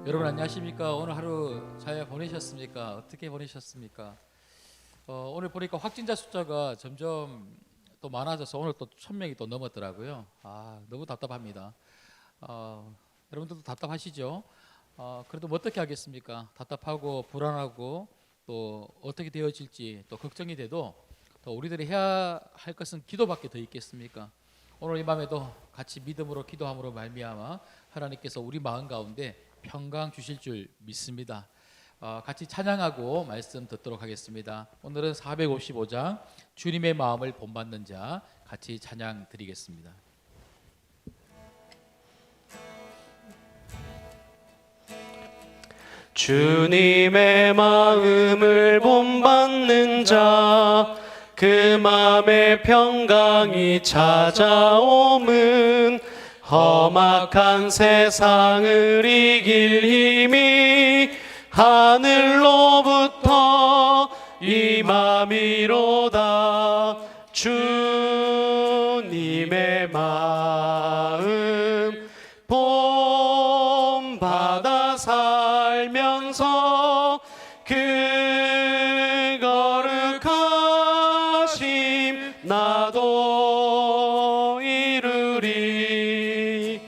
여러분 안녕하십니까? 오늘 하루 잘 보내셨습니까? 어떻게 보내셨습니까? 오늘 보니까 확진자 숫자가 점점 또 많아져서 오늘 또 1,000명이 또 넘었더라고요. 너무 답답합니다. 여러분들도 답답하시죠? 그래도 뭐 어떻게 하겠습니까? 답답하고 불안하고 또 어떻게 되어질지 또 걱정이 돼도 또 우리들이 해야 할 것은 기도밖에 더 있겠습니까? 오늘 이 밤에도 같이 믿음으로 기도함으로 말미암아 하나님께서 우리 마음 가운데 평강 주실 줄 믿습니다. 같이 찬양하고 말씀 듣도록 하겠습니다. 오늘은 455장 주님의 마음을 본받는 자 같이 찬양 드리겠습니다. 주님의 마음을 본받는 자, 그 마음에 평강이 찾아옴은 험악한 세상을 이길 힘이 하늘로부터 임함이로다. 주님의 마음 본받아 살면서 그 거룩하심 나도 이루리.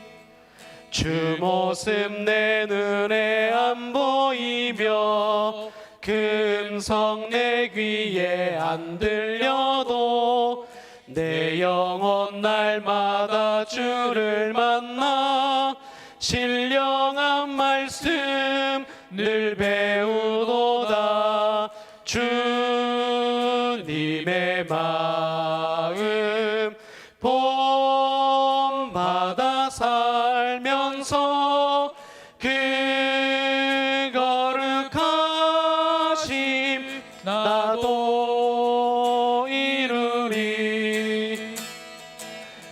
주 모습 내 눈에 안 보이며 그 음성 내 귀에 안 들려도 내 영혼 날마다 주를 만나 신령한 말씀 늘 배우도다. 주님의 마음 본받아 살면서 그 거룩하심 나도 이루리.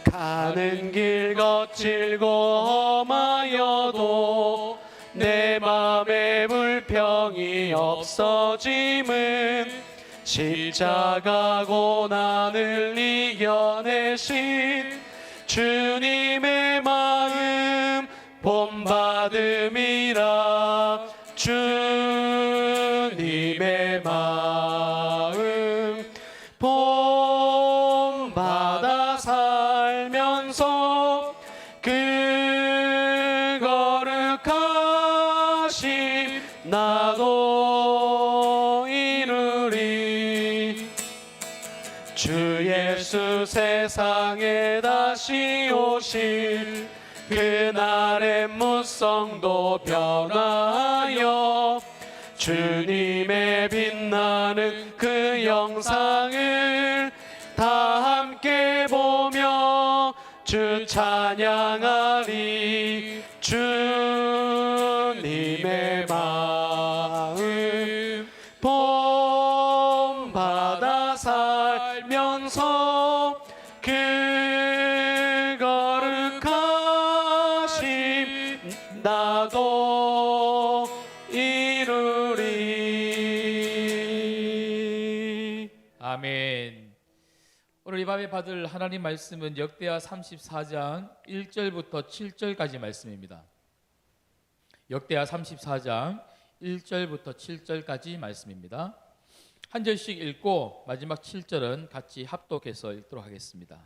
가는 길 거칠고 험하여도 내 맘에 불평이 없어짐은 십자가 고난을 이겨내신 주님의 마음 본받음이라. 주님의 마음 본받아 살면서 그 거룩하심 나도 이루리. 주 예수 세상에 다시 오실 그날의 무성도 변화하여 주님의 빛나는 그 영상을 다 함께 보며 주 찬양하리. 주님의 마음 본받아 살면서 그 거룩하심 나도 이루리. 아멘. 오늘 이 밤에 받을 하나님 말씀은 역대하 34장 1절부터 7절까지 말씀입니다. 역대하 34장 1절부터 7절까지 말씀입니다. 한 절씩 읽고 마지막 7절은 같이 합독해서 읽도록 하겠습니다.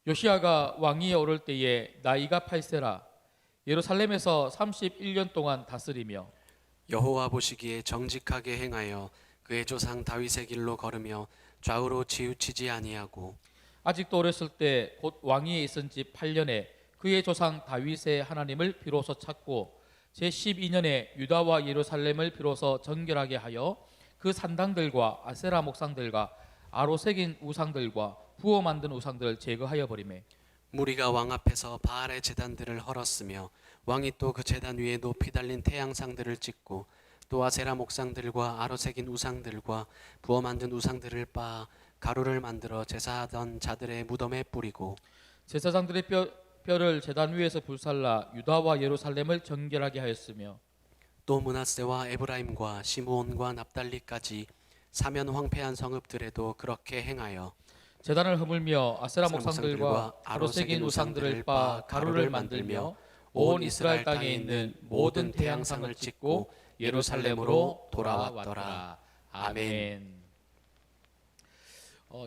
요시야가 왕위에 오를 때에 나이가 8세라 예루살렘에서 31년 동안 다스리며 여호와 보시기에 정직하게 행하여 그의 조상 다윗의 길로 걸으며 좌우로 치우치지 아니하고 아직도 어렸을 때 곧 왕위에 있은 지 8년에 그의 조상 다윗의 하나님을 비로소 찾고 제12년에 유다와 예루살렘을 비로소 정결하게 하여 그 산당들과 아세라 목상들과 아로 새긴 우상들과 부어 만든 우상들을 제거하여 버리매 무리가 왕 앞에서 바알의 제단들을 헐었으며 왕이 또 그 제단 위에 높이 달린 태양상들을 찍고 또 아세라 목상들과 아로 새긴 우상들과 부어 만든 우상들을 빻아 가루를 만들어 제사하던 자들의 무덤에 뿌리고 제사장들의 뼈를 제단 위에서 불살라 유다와 예루살렘을 정결하게 하였으며 또 므낫세와 에브라임과 시므온과 납달리까지 사면 황폐한 성읍들에도 그렇게 행하여 제단을 허물며 아세라 목상들과 가로 새긴 우상들을 빻아 가루를 만들며 온 이스라엘 땅에 있는 모든 태양상을 찍고 예루살렘으로 돌아왔더라. 아멘.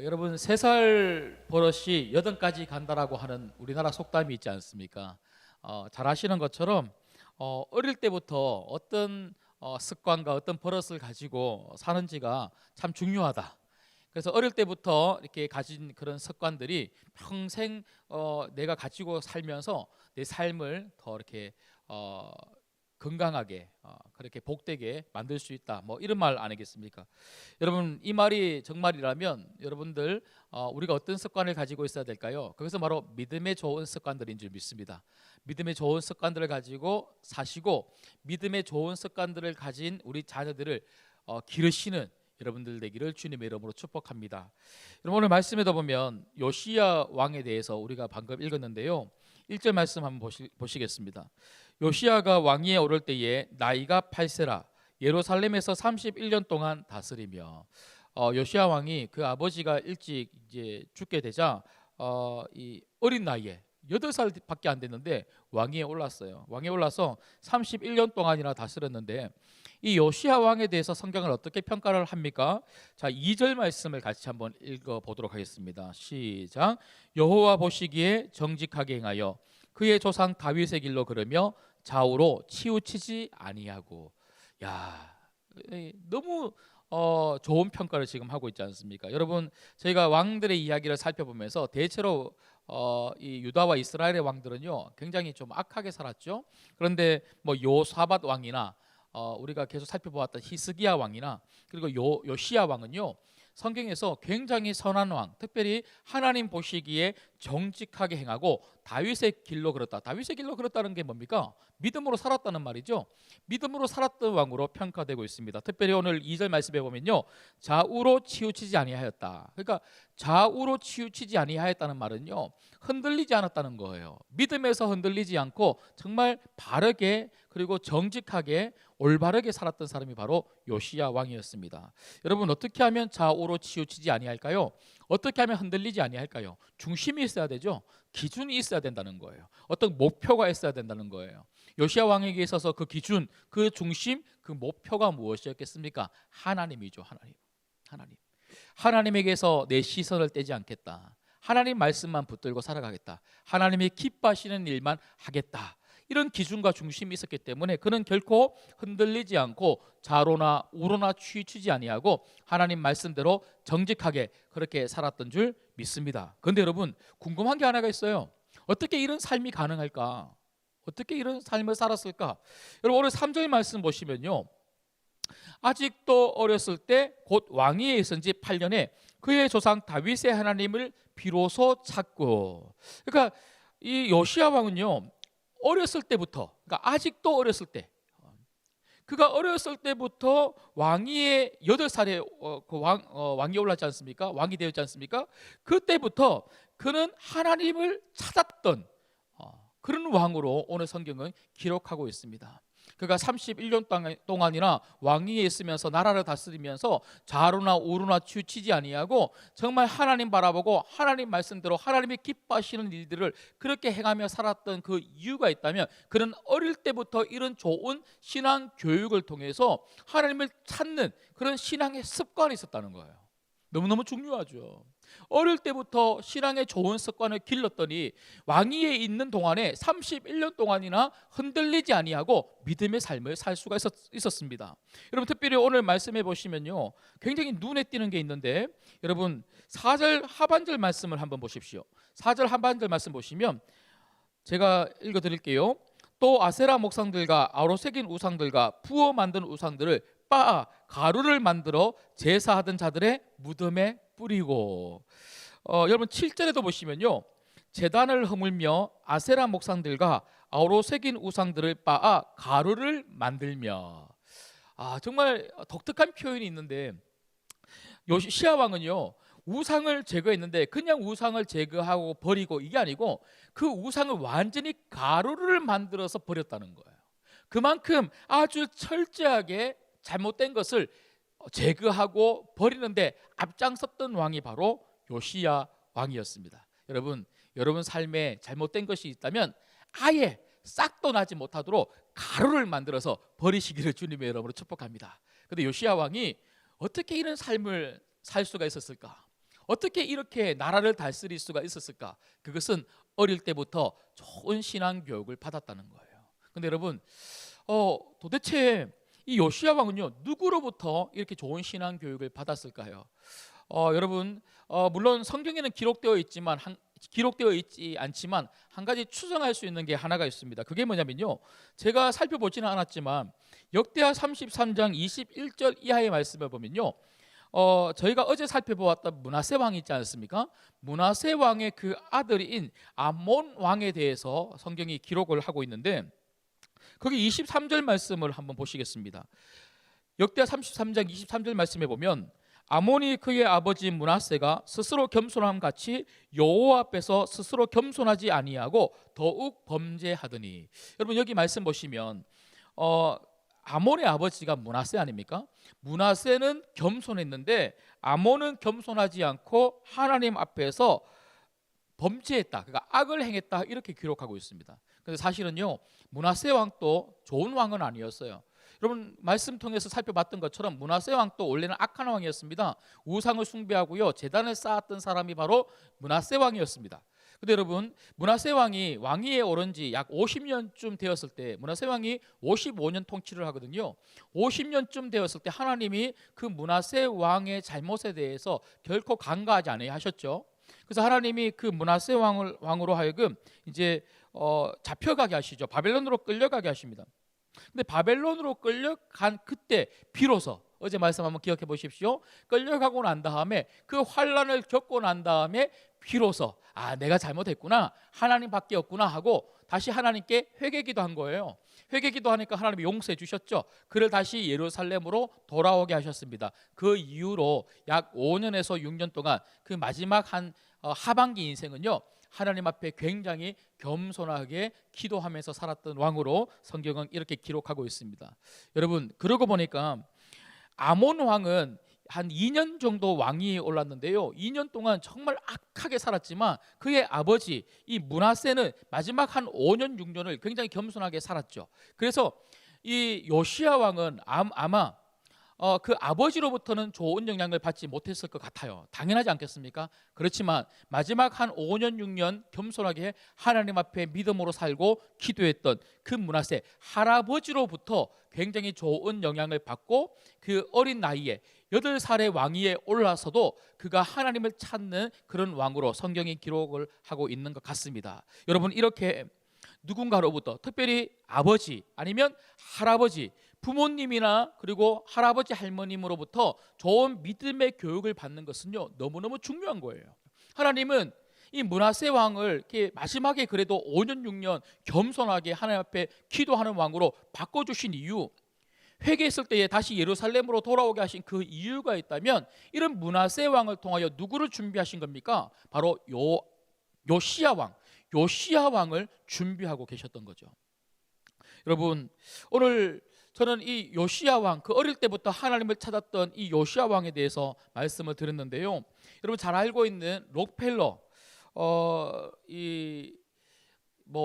여러분 3살 버릇이 8가지 간다라고 하는 우리나라 속담이 있지 않습니까? 잘 아시는 것처럼 어릴 때부터 어떤 습관과 어떤 버릇을 가지고 사는지가 참 중요하다. 그래서 어릴 때부터 이렇게 가진 그런 습관들이 평생 내가 가지고 살면서 내 삶을 더 이렇게 건강하게 그렇게 복되게 만들 수 있다. 뭐 이런 말 아니겠습니까? 여러분 이 말이 정말이라면 여러분들 우리가 어떤 습관을 가지고 있어야 될까요? 그것은 바로 믿음의 좋은 습관들인 줄 믿습니다. 믿음의 좋은 습관들을 가지고 사시고 믿음의 좋은 습관들을 가진 우리 자녀들을 기르시는 여러분들 되기를 주님의 이름으로 축복합니다. 여러분 오늘 말씀에도 보면 요시야 왕에 대해서 우리가 방금 읽었는데요. 1절 말씀 한번 보시겠습니다. 요시야가 왕위에 오를 때에 나이가 8세라 예루살렘에서 31년 동안 다스리며 요시야 왕이 그 아버지가 일찍 이제 죽게 되자 이 어린 나이에 8살밖에 안 됐는데 왕위에 올랐어요. 왕위에 올라서 31년 동안이나 다스렸는데 이 요시야 왕에 대해서 성경을 어떻게 평가를 합니까? 자, 2절 말씀을 같이 한번 읽어 보도록 하겠습니다. 시작. 여호와 보시기에 정직하게 행하여 그의 조상 다윗의 길로 걸으며 좌우로 치우치지 아니하고. 야, 너무 좋은 평가를 지금 하고 있지 않습니까? 여러분 저희가 왕들의 이야기를 살펴보면서 대체로 이 유다와 이스라엘의 왕들은요 굉장히 좀 악하게 살았죠. 그런데 뭐 요사밧 왕이나 우리가 계속 살펴보았던 히스기야 왕이나 그리고 요시야 왕은요 성경에서 굉장히 선한 왕, 특별히 하나님 보시기에 정직하게 행하고 다윗의 길로 걸었다. 다윗의 길로 걸었다는 게 뭡니까? 믿음으로 살았다는 말이죠. 믿음으로 살았던 왕으로 평가되고 있습니다. 특별히 오늘 2절 말씀에 보면요 좌우로 치우치지 아니하였다. 그러니까 좌우로 치우치지 아니하였다는 말은요 흔들리지 않았다는 거예요. 믿음에서 흔들리지 않고 정말 바르게 그리고 정직하게 올바르게 살았던 사람이 바로 요시야 왕이었습니다. 여러분 어떻게 하면 좌우로 치우치지 아니할까요? 어떻게 하면 흔들리지 아니할까요? 중심이 있어야 되죠. 기준이 있어야 된다는 거예요. 어떤 목표가 있어야 된다는 거예요. 요시야 왕에게 있어서 그 기준, 그 중심, 그 목표가 무엇이었겠습니까? 하나님이죠. 하나님에게서 내 시선을 떼지 않겠다. 하나님 말씀만 붙들고 살아가겠다. 하나님이 기뻐하시는 일만 하겠다. 이런 기준과 중심이 있었기 때문에 그는 결코 흔들리지 않고 좌로나 우로나 치우치지 아니하고 하나님 말씀대로 정직하게 그렇게 살았던 줄 믿습니다. 그런데 여러분 궁금한 게 하나가 있어요. 어떻게 이런 삶이 가능할까? 어떻게 이런 삶을 살았을까? 여러분 오늘 3절 말씀 보시면요 아직도 어렸을 때 곧 왕위에 있은 지 8년에 그의 조상 다윗의 하나님을 비로소 찾고. 그러니까 이 요시야 왕은요 어렸을 때부터, 그러니까 아직도 어렸을 때, 그가 어렸을 때부터 왕위에 8살에 왕위에 올랐지 않습니까? 왕이 되었지 않습니까? 그때부터 그는 하나님을 찾았던 그런 왕으로 오늘 성경은 기록하고 있습니다. 그가 31년 동안이나 왕위에 있으면서 나라를 다스리면서 좌로나 우로나 치우치지 아니하고 정말 하나님 바라보고 하나님 말씀대로 하나님이 기뻐하시는 일들을 그렇게 행하며 살았던 그 이유가 있다면 그는 어릴 때부터 이런 좋은 신앙 교육을 통해서 하나님을 찾는 그런 신앙의 습관이 있었다는 거예요. 너무너무 중요하죠. 어릴 때부터 신앙의 좋은 습관을 길렀더니 왕위에 있는 동안에 31년 동안이나 흔들리지 아니하고 믿음의 삶을 살 수가 있었습니다. 여러분 특별히 오늘 말씀해 보시면요 굉장히 눈에 띄는 게 있는데 여러분 4절 하반절 말씀을 한번 보십시오. 4절 하반절 말씀 보시면 제가 읽어드릴게요. 또 아세라 목상들과 아로새긴 우상들과 부어 만든 우상들을 빻아 가루를 만들어 제사하던 자들의 무덤에 뿌리고. 여러분 7절에도 보시면요 제단을 허물며 아세라 목상들과 아로새긴 우상들을 빻아 가루를 만들며. 정말 독특한 표현이 있는데 요시야 왕은요 우상을 제거했는데 그냥 우상을 제거하고 버리고 이게 아니고 그 우상을 완전히 가루를 만들어서 버렸다는 거예요. 그만큼 아주 철저하게 잘못된 것을 제거하고 버리는데 앞장섰던 왕이 바로 요시야 왕이었습니다. 여러분 삶에 잘못된 것이 있다면 아예 싹도 나지 못하도록 가루를 만들어서 버리시기를 주님의 이름으로 축복합니다. 근데 요시야 왕이 어떻게 이런 삶을 살 수가 있었을까? 어떻게 이렇게 나라를 다스릴 수가 있었을까? 그것은 어릴 때부터 좋은 신앙 교육을 받았다는 거예요. 근데 여러분, 도대체 이 요시야 왕은요, 누구로부터 이렇게 좋은 신앙 교육을 받았을까요? 여러분, 물론 성경에는 기록되어 있지 않지만 한 가지 추정할 수 있는 게 하나가 있습니다. 그게 뭐냐면요, 제가 살펴보지는 않았지만 역대하 33장 21절 이하의 말씀을 보면요, 저희가 어제 살펴보았던 므낫세 왕이 있지 않습니까? 므낫세 왕의 그 아들인 아몬 왕에 대해서 성경이 기록을 하고 있는데, 거기 23절 말씀을 한번 보시겠습니다. 역대하 33장 23절 말씀에 보면, 아몬이 그의 아버지 므낫세가 스스로 겸손함 같이 여호와 앞에서 스스로 겸손하지 아니하고 더욱 범죄하더니. 여러분, 여기 말씀 보시면 아몬의 아버지가 므낫세 아닙니까? 므낫세는 겸손했는데 아몬은 겸손하지 않고 하나님 앞에서 범죄했다, 그러니까 악을 행했다, 이렇게 기록하고 있습니다. 근데 사실은요, 므낫세 왕도 좋은 왕은 아니었어요. 여러분, 말씀 통해서 살펴봤던 것처럼 므낫세 왕도 원래는 악한 왕이었습니다. 우상을 숭배하고요, 제단을 쌓았던 사람이 바로 므낫세 왕이었습니다. 근데 여러분, 므낫세 왕이 왕위에 오른 지 약 50년쯤 되었을 때, 므낫세 왕이 55년 통치를 하거든요. 50년쯤 되었을 때 하나님이 그 므낫세 왕의 잘못에 대해서 결코 간과하지 아니하셨죠. 그래서 하나님이 그 므낫세 왕으로 하여금 이제 잡혀가게 하시죠. 바벨론으로 끌려가게 하십니다. 근데 바벨론으로 끌려간 그때 비로소, 어제 말씀 한번 기억해 보십시오. 끌려가고 난 다음에 그 환란을 겪고 난 다음에 비로소 내가 잘못했구나, 하나님밖에 없구나 하고 다시 하나님께 회개기도 한 거예요. 회개기도 하니까 하나님이 용서해 주셨죠. 그를 다시 예루살렘으로 돌아오게 하셨습니다. 그 이후로 약 5년에서 6년 동안 그 마지막 한 하반기 인생은요, 하나님 앞에 굉장히 겸손하게 기도하면서 살았던 왕으로 성경은 이렇게 기록하고 있습니다. 여러분, 그러고 보니까 아몬 왕은 한 2년 정도 왕위에 올랐는데요, 2년 동안 정말 악하게 살았지만 그의 아버지 이 므낫세는 마지막 한 5년 6년을 굉장히 겸손하게 살았죠. 그래서 이 요시야 왕은 아마 그 아버지로부터는 좋은 영향을 받지 못했을 것 같아요. 당연하지 않겠습니까? 그렇지만 마지막 한 5년 6년 겸손하게 하나님 앞에 믿음으로 살고 기도했던 그 므낫세 할아버지로부터 굉장히 좋은 영향을 받고 그 어린 나이에 8살의 왕위에 올라서도 그가 하나님을 찾는 그런 왕으로 성경이 기록을 하고 있는 것 같습니다. 여러분, 이렇게 누군가로부터, 특별히 아버지 아니면 할아버지, 부모님이나 그리고 할아버지 할머님으로부터 좋은 믿음의 교육을 받는 것은요, 너무너무 중요한 거예요. 하나님은 이 므낫세 왕을 이렇게 마지막에 그래도 5년 6년 겸손하게 하나님 앞에 기도하는 왕으로 바꿔주신 이유, 회개했을 때에 다시 예루살렘으로 돌아오게 하신 그 이유가 있다면, 이런 므낫세 왕을 통하여 누구를 준비하신 겁니까? 바로 요시야 왕을 준비하고 계셨던 거죠. 여러분, 오늘 저는 이 요시야 왕, 그 어릴 때부터 하나님을 찾았던 이 요시야 왕에 대해서 말씀을 드렸는데요, 여러분 잘 알고 있는 록펠러,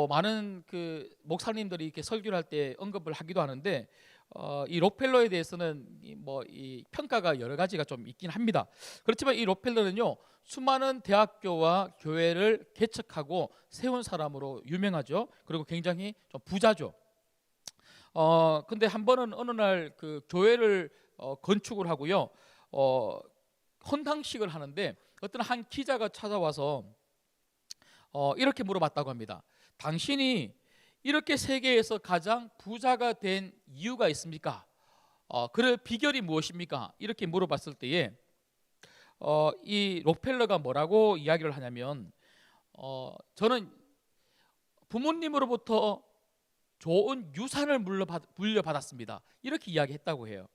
많은 그 목사님들이 이렇게 설교를 할 때 언급을 하기도 하는데, 이 록펠러에 대해서는 이 평가가 여러 가지가 좀 있긴 합니다. 그렇지만 이 록펠러는요, 수많은 대학교와 교회를 개척하고 세운 사람으로 유명하죠. 그리고 굉장히 좀 부자죠. 근데 한 번은 어느 날 그 교회를 건축을 하고요, 헌당식을 하는데 어떤 한 기자가 찾아와서 이렇게 물어봤다고 합니다. 당신이 이렇게 세계에서 가장 부자가 된 이유가 있습니까? 그 비결이 무엇입니까? 이렇게 물어봤을 때에 이 록펠러가 뭐라고 이야기를 하냐면, 저는 부모님으로부터 좋은 유산을 물려받았습니다, 이렇게 이야기했다고 해요.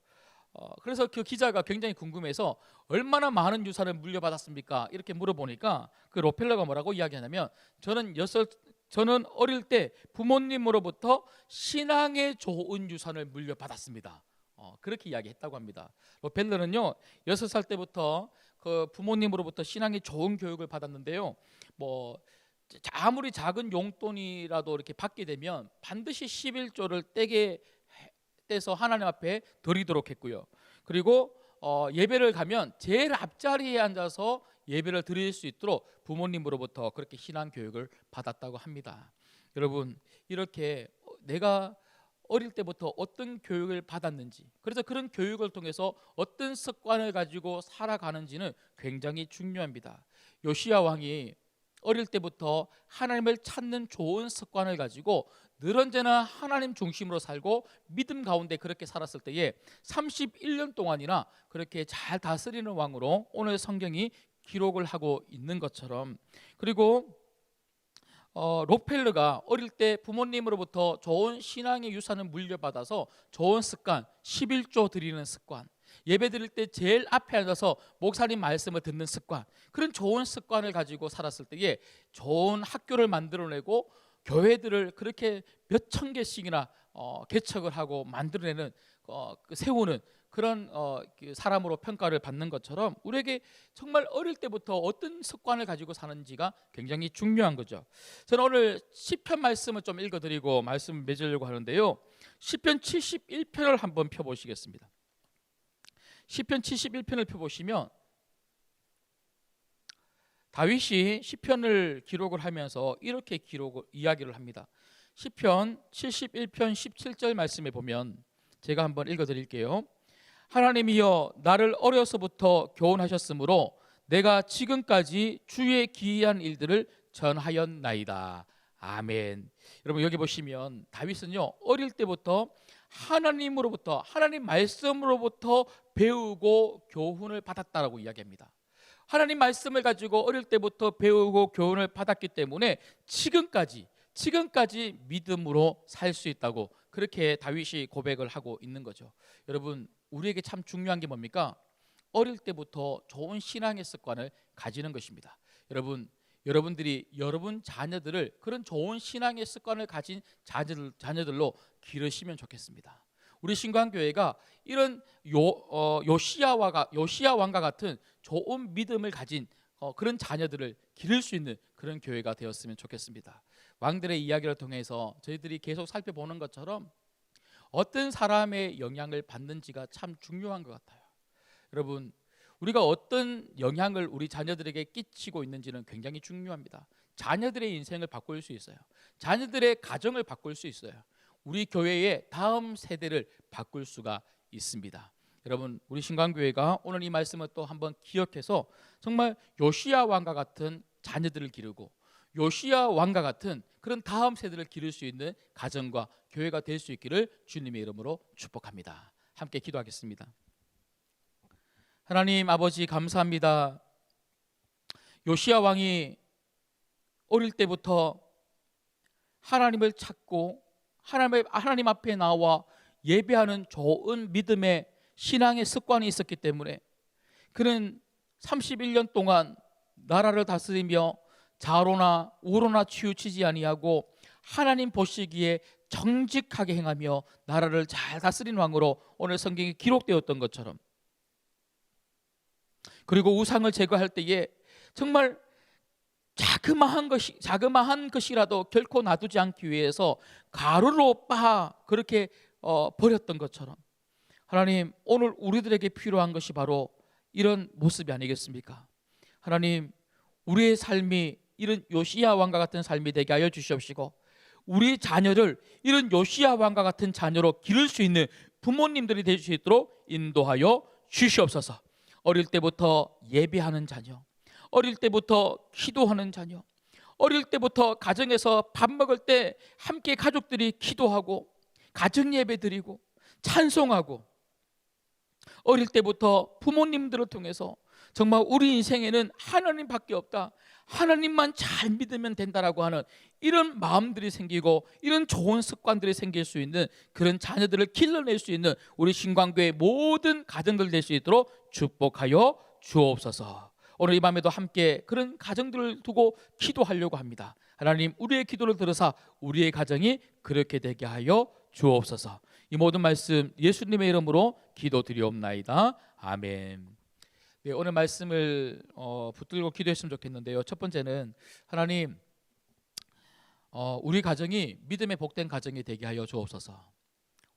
그래서 그 기자가 굉장히 궁금해서 얼마나 많은 유산을 물려받았습니까? 이렇게 물어보니까 그 록펠러가 뭐라고 이야기하냐면, 저는 어릴 때 부모님으로부터 신앙의 좋은 유산을 물려받았습니다. 그렇게 이야기했다고 합니다. 록펠러는요, 6살 때부터 그 부모님으로부터 신앙의 좋은 교육을 받았는데요, 아무리 작은 용돈이라도 이렇게 받게 되면 반드시 11조를 떼서 하나님 앞에 드리도록 했고요. 그리고 예배를 가면 제일 앞자리에 앉아서 예배를 드릴 수 있도록 부모님으로부터 그렇게 신앙 교육을 받았다고 합니다. 여러분, 이렇게 내가 어릴 때부터 어떤 교육을 받았는지, 그래서 그런 교육을 통해서 어떤 습관을 가지고 살아가는지는 굉장히 중요합니다. 요시야 왕이 어릴 때부터 하나님을 찾는 좋은 습관을 가지고 늘 언제나 하나님 중심으로 살고 믿음 가운데 그렇게 살았을 때에 31년 동안이나 그렇게 잘 다스리는 왕으로 오늘 성경이 기록을 하고 있는 것처럼, 그리고 록펠러가 어릴 때 부모님으로부터 좋은 신앙의 유산을 물려받아서 좋은 습관, 11조 드리는 습관, 예배 드릴 때 제일 앞에 앉아서 목사님 말씀을 듣는 습관, 그런 좋은 습관을 가지고 살았을 때에 좋은 학교를 만들어내고 교회들을 그렇게 몇 천 개씩이나 개척을 하고 만들어내는 세우는 그런 그 사람으로 평가를 받는 것처럼 우리에게 정말 어릴 때부터 어떤 습관을 가지고 사는지가 굉장히 중요한 거죠. 저는 오늘 시편 말씀을 좀 읽어드리고 말씀을 맺으려고 하는데요. 시편 71편을 한번 펴보시겠습니다. 시편 71편을 펴보시면 다윗이 시편을 기록을 하면서 이렇게 이야기를 합니다. 시편 71편 17절 말씀에 보면 제가 한번 읽어드릴게요. 하나님이여 나를 어려서부터 교훈하셨으므로 내가 지금까지 주의 기이한 일들을 전하였나이다. 아멘. 여러분, 여기 보시면 다윗은요 어릴 때부터 하나님으로부터, 하나님 말씀으로부터 배우고 교훈을 받았다라고 이야기합니다. 하나님 말씀을 가지고 어릴 때부터 배우고 교훈을 받았기 때문에 지금까지 믿음으로 살 수 있다고 그렇게 다윗이 고백을 하고 있는 거죠. 여러분, 우리에게 참 중요한 게 뭡니까? 어릴 때부터 좋은 신앙의 습관을 가지는 것입니다. 여러분들이 여러분 자녀들을 그런 좋은 신앙의 습관을 가진 자녀들로 기르시면 좋겠습니다. 우리 신광교회가 이런 요시야 왕과 같은 좋은 믿음을 가진 그런 자녀들을 기를 수 있는 그런 교회가 되었으면 좋겠습니다. 왕들의 이야기를 통해서 저희들이 계속 살펴보는 것처럼 어떤 사람의 영향을 받는지가 참 중요한 것 같아요. 여러분, 우리가 어떤 영향을 우리 자녀들에게 끼치고 있는지는 굉장히 중요합니다. 자녀들의 인생을 바꿀 수 있어요. 자녀들의 가정을 바꿀 수 있어요. 우리 교회의 다음 세대를 바꿀 수가 있습니다. 여러분, 우리 신광교회가 오늘 이 말씀을 또 한번 기억해서 정말 요시야 왕과 같은 자녀들을 기르고 요시야 왕과 같은 그런 다음 세대를 기를 수 있는 가정과 교회가 될 수 있기를 주님의 이름으로 축복합니다. 함께 기도하겠습니다. 하나님 아버지, 감사합니다. 요시야 왕이 어릴 때부터 하나님을 찾고 하나님 앞에 나와 예배하는 좋은 믿음의 신앙의 습관이 있었기 때문에 그는 31년 동안 나라를 다스리며 좌로나 우로나 치우치지 아니하고 하나님 보시기에 정직하게 행하며 나라를 잘 다스린 왕으로 오늘 성경에 기록되었던 것처럼, 그리고 우상을 제거할 때에 정말 자그마한 것이라도 결코 놔두지 않기 위해서 가루로 그렇게 버렸던 것처럼, 하나님 오늘 우리들에게 필요한 것이 바로 이런 모습이 아니겠습니까? 하나님, 우리의 삶이 이런 요시야 왕과 같은 삶이 되게 하여 주시옵시고 우리 자녀를 이런 요시야 왕과 같은 자녀로 기를 수 있는 부모님들이 될 수 있도록 인도하여 주시옵소서. 어릴 때부터 예배하는 자녀, 어릴 때부터 기도하는 자녀, 어릴 때부터 가정에서 밥 먹을 때 함께 가족들이 기도하고 가정 예배 드리고 찬송하고, 어릴 때부터 부모님들을 통해서 정말 우리 인생에는 하나님밖에 없다, 하나님만 잘 믿으면 된다라고 하는 이런 마음들이 생기고 이런 좋은 습관들이 생길 수 있는 그런 자녀들을 길러낼 수 있는 우리 신광교회 모든 가정들 될 수 있도록 축복하여 주옵소서. 오늘 이 밤에도 함께 그런 가정들을 두고 기도하려고 합니다. 하나님, 우리의 기도를 들으사 우리의 가정이 그렇게 되게 하여 주옵소서. 이 모든 말씀 예수님의 이름으로 기도드리옵나이다. 아멘. 네, 오늘 말씀을 붙들고 기도했으면 좋겠는데요. 첫 번째는 하나님, 우리 가정이 믿음의 복된 가정이 되게 하여 주옵소서.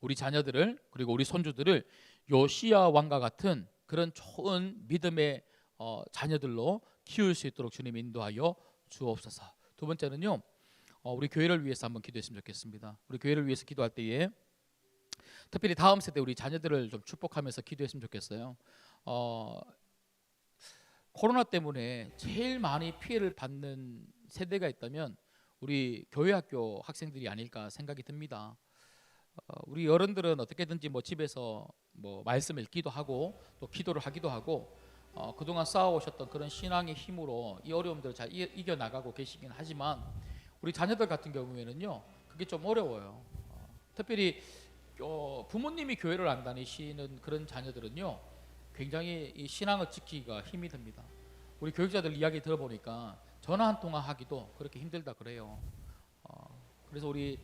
우리 자녀들을 그리고 우리 손주들을 요시야 왕과 같은 그런 좋은 믿음의 자녀들로 키울 수 있도록 주님 인도하여 주옵소서. 두 번째는요, 우리 교회를 위해서 한번 기도했으면 좋겠습니다. 우리 교회를 위해서 기도할 때에 특별히 다음 세대 우리 자녀들을 좀 축복하면서 기도했으면 좋겠어요. 코로나 때문에 제일 많이 피해를 받는 세대가 있다면 우리 교회 학교 학생들이 아닐까 생각이 듭니다. 우리 어른들은 어떻게든지 뭐 집에서 뭐 말씀 읽기도 하고 또 기도를 하기도 하고 그동안 쌓아오셨던 그런 신앙의 힘으로 이 어려움들을 잘 이겨 나가고 계시긴 하지만 우리 자녀들 같은 경우에는요, 그게 좀 어려워요. 특별히 부모님이 교회를 안 다니시는 그런 자녀들은요, 굉장히 이 신앙을 지키기가 힘이 듭니다. 우리 교육자들 이야기 들어보니까 전화 한 통화 하기도 그렇게 힘들다 그래요. 그래서 우리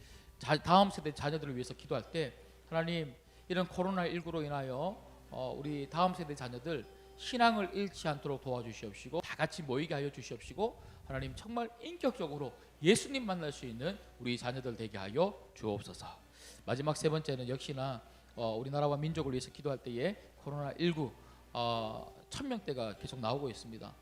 다음 세대 자녀들을 위해서 기도할 때 하나님, 이런 코로나19로 인하여 우리 다음 세대 자녀들 신앙을 잃지 않도록 도와주시옵시고 다 같이 모이게 하여 주시옵시고 하나님 정말 인격적으로 예수님 만날 수 있는 우리 자녀들 되게 하여 주옵소서. 마지막 세 번째는 역시나 우리나라와 민족을 위해서 기도할 때에 코로나19 1000명대가 계속 나오고 있습니다.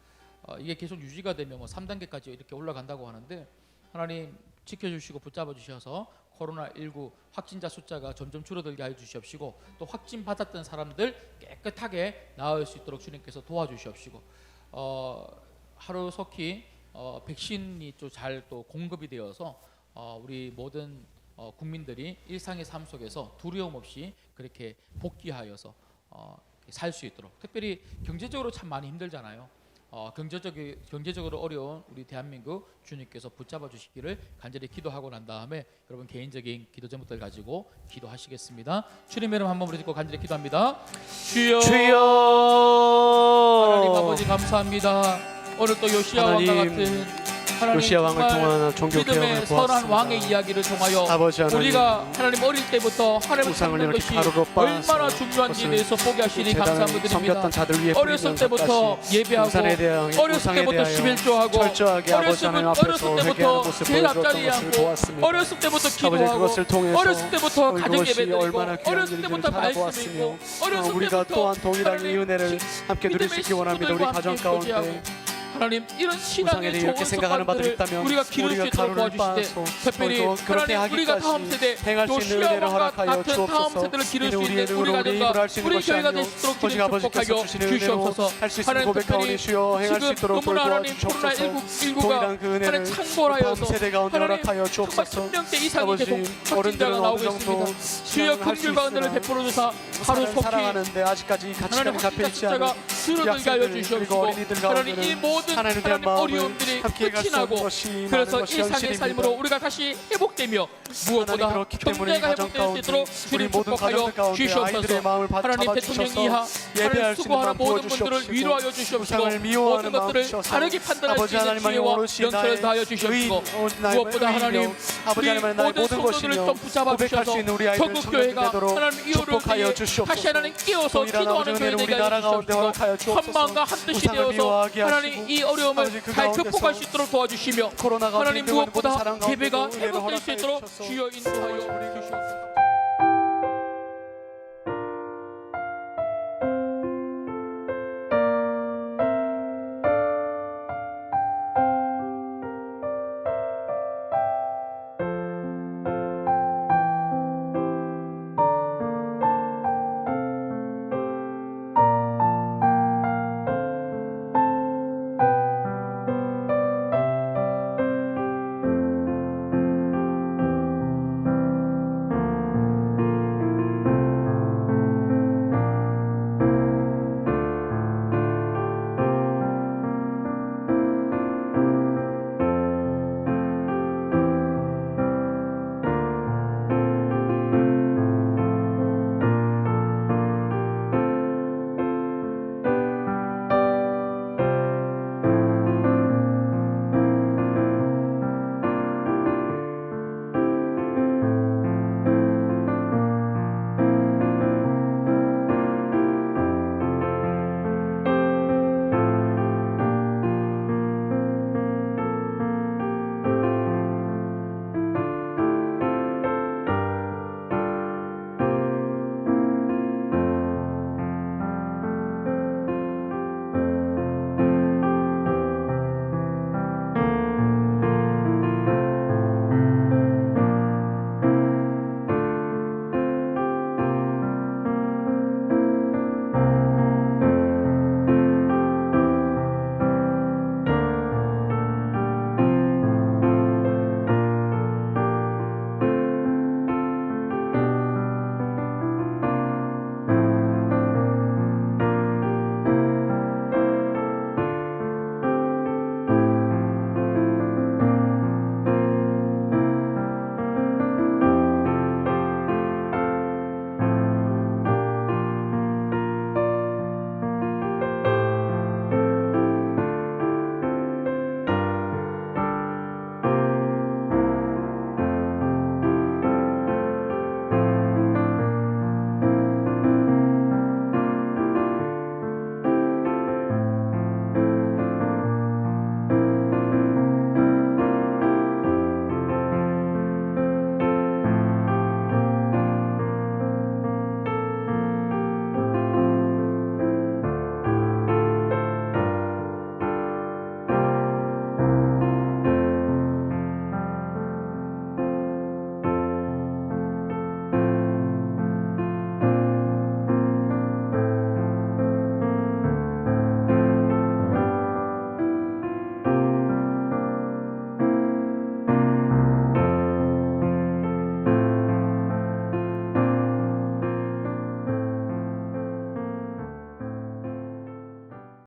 이게 계속 유지가 되면 3단계까지 이렇게 올라간다고 하는데 하나님 지켜주시고 붙잡아 주셔서 코로나19 확진자 숫자가 점점 줄어들게 하여 주시옵시고 또 확진 받았던 사람들 깨끗하게 나을 수 있도록 주님께서 도와주시옵시고 하루속히 백신이 좀 잘 또 공급이 되어서 우리 모든 국민들이 일상의 삶 속에서 두려움 없이 그렇게 복귀하여서 살 수 있도록, 특별히 경제적으로 참 많이 힘들잖아요. 경제적으로 어려운 우리 대한민국 주님께서 붙잡아 주시기를 간절히 기도하고 난 다음에 여러분 개인적인 기도 제목들 가지고 기도하시겠습니다. 주님의 이름 한 번 부르짖고 간절히 기도합니다. 주여, 하나님 아버지 감사합니다. 오늘 또 요시야 왕과 같은 하나님 요시야 왕을 통한 종교 믿음의 개혁을 선한 보았습니다. 왕의 이야기를 통하여 아버지 하나님, 우리가 하나님 어릴 때부터 하나님을 우상을 찾는 이렇게 것이 가루로 빻아서 얼마나 중요한지에 대해서 보게 하시니 제단을 감사합니다. 섬겼던 자들 위에 어렸을 때부터 뿌리면서까지 예배하고 우상에 대하여 어렸을 때부터 11조하고 철저하게 아버지 하나님 앞에서 어렸을 회개하는 때부터 모습을 제일 보여주었던 앞자리에 것을 앉고 보았습니다. 어렸을 때부터 아버지 기도하고 그것을 통해서 어렸을 때부터 가정 그것이 예배드리고 얼마나 귀한 어렸을 일인지를 때부터 말씀 살아보았으며 읽고 어렸을 우리가 때부터 또한 동일하게 이 하나님 은혜를 함께 누릴 수 있기 원합니다. 우리 가정 가운데 하나님 이런 신앙의 우상에 좋은 이렇게 생각하는 바들이 습관들을 있다면 우리가 기를 수 있도록 가루를 도와주시되 빻아서 특별히 그렇게 하나님 우리가 다음 세대 하기까지 행할 수 있는 요시야 은혜를 왕과 허락하여 같은 다음 주옵소서. 세대를 기를 수 이는 있는 우리의 우리 눈으로 우리 가정과 입으로 할 수 있는 우리 것이 교회가 아니요 될 수 있도록 오직 주님 아버지께서 축복하여 주시는 은혜로 주시옵소서. 할 수 있으면 하나님 고백하오니 특별히 주여 행할 수 지금 있도록 너무나 하나님 도와주시옵소서. 코로나19가 동일한 그 하나님 은혜를 창궐하여서 다음 세대 가운데 하나님 허락하여 정말 주옵소서. 1000명대 이상이 아버지 계속 확진자가 어른들은 어느 나오고 정도 있습니다. 주여 신앙을 할수 긍휼과 은혜를 있으나 베풀어 주사 하루 속히 살아가는데 아직까지 가치관이 하나님 잡혀 확진자 있지 않은 숫자가 줄어들게 하여 학생들 그리고 주시옵시고 어린이들 하나님 이 가운데는 모든 하나님에 대한 하나님 마음을 어려움들이 함께 끝이 갈 수 없는 나고 것이 많은 그래서 것이 일상의 현실입니다. 삶으로 우리가 다시 회복되며 무엇보다 하나님 그렇기 때문에 이 경제가 가정 회복될 수 가운데 있도록 우리 주님 모든 축복하여 가정들 가운데 주시옵소서. 아이들의 마음을 하나님 대통령 잡아주셔서 이하 예배할 하나님 수 수고하는 있는 마음 모든 분들을 부어주시옵시고 위로하여 주시옵시고 우상을 미워하는 모든 것들을 마음 주셔서 다르게 판단할 수 아버지 있는 하나님 지혜와 오롯이 연설을 다하여 주시옵시고 무엇보다 하나님 아버지 우리 하나님 나의 모든 모든 성도들을 것이며 좀 붙잡아 고백할 수 주셔서 있는 우리 아이들 전국 교회가 청년되도록 하나님 이 축복하여 어려운 때에 주시옵소서. 다시 하나님 끼어서 동일한 기도하는 아버지 교회 은혜를 되게 우리 나라 가운데 하여 허락하여 주시옵시고 주옵소서. 한 마음과 한 뜻이 우상을 되어서 미워하게 하나님 하시고 이 어려움을 아버지 그 잘 가운데서 극복할 수 있도록 도와주시며 코로나 가운데 하나님 있는 모든 무엇보다 사람 가운데도 예배가 은혜를 회복될 수 허락하여 있도록 주셔서 주여 인도하여 주시옵소서.